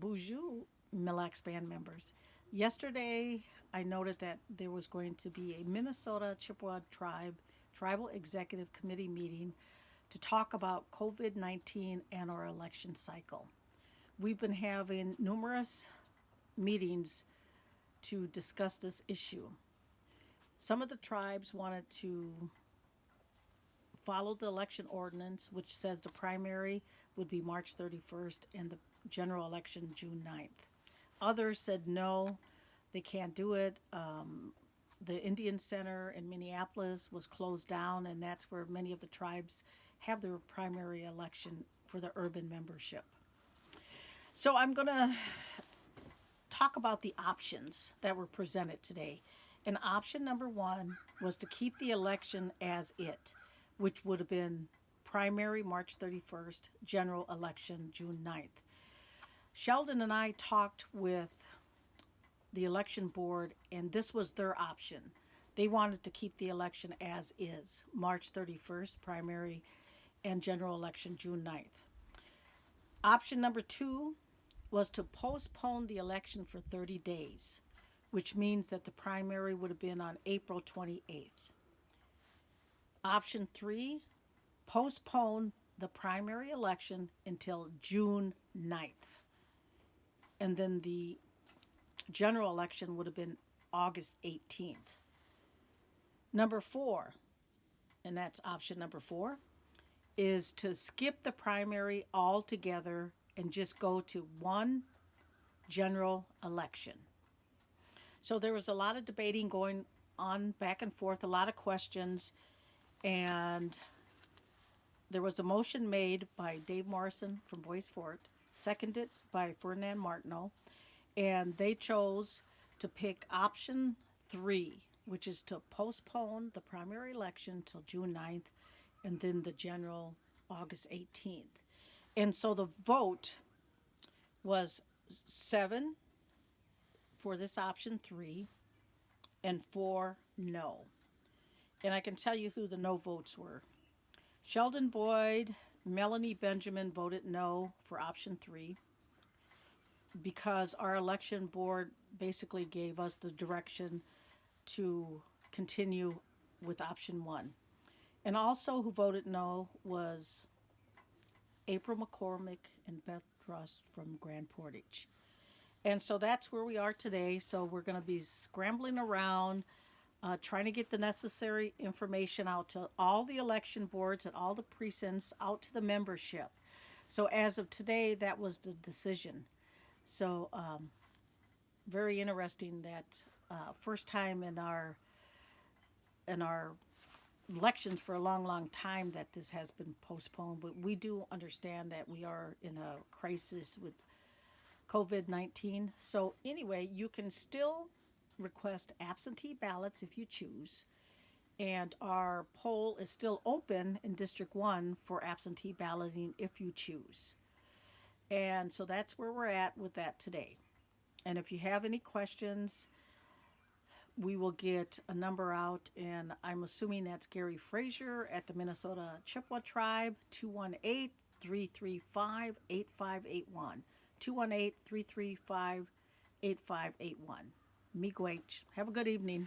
Bonjour, Mille Lacs Band members. Yesterday, I noted that there was going to be a Minnesota Chippewa Tribal Executive Committee meeting to talk about COVID 19 and our election cycle. We've been having numerous meetings to discuss this issue. Some of the tribes wanted to follow the election ordinance, which says the primary would be March 31st and the general election June 9th. Others said no, they can't do it. The Indian Center in Minneapolis was closed down, and that's where many of the tribes have their primary election for the urban membership. So I'm going to talk about the options that were presented today. And option number one was to keep the election as it, which would have been primary March 31st, general election June 9th. Sheldon and I talked with the election board, and this was their option. They wanted to keep the election as is, March 31st, primary, and general election June 9th. Option number two was to postpone the election for 30 days, which means that the primary would have been on April 28th. Option three, postpone the primary election until June 9th. And then the general election would have been August 18th. Number four, and that's option number four, is to skip the primary altogether and just go to one general election. So there was a lot of debating going on back and forth, a lot of questions, and there was a motion made by Dave Morrison from Bois Forte, seconded by Ferdinand Martineau, and they chose to pick option three, which is to postpone the primary election till June 9th and then the general August 18th. And so the vote was 7 for this option three and 4 no. And I can tell you who the no votes were. Sheldon Boyd, Melanie Benjamin voted no for option three because our election board basically gave us the direction to continue with option one. And also who voted no was April McCormick and Beth Russ from Grand Portage. And so that's where we are today. So we're going to be scrambling around, trying to get the necessary information out to all the election boards and all the precincts, out to the membership. So as of today, that was the decision. So very interesting that first time in our elections for a long time that this has been postponed. But we do understand that we are in a crisis with COVID-19. So anyway, you can still request absentee ballots if you choose. And our poll is still open in District 1 for absentee balloting if you choose. And so that's where we're at with that today. And if you have any questions, we will get a number out, and I'm assuming that's Gary Frazier at the Minnesota Chippewa Tribe, 218-335-8581. 218-335-8581. Miigwech. Have a good evening.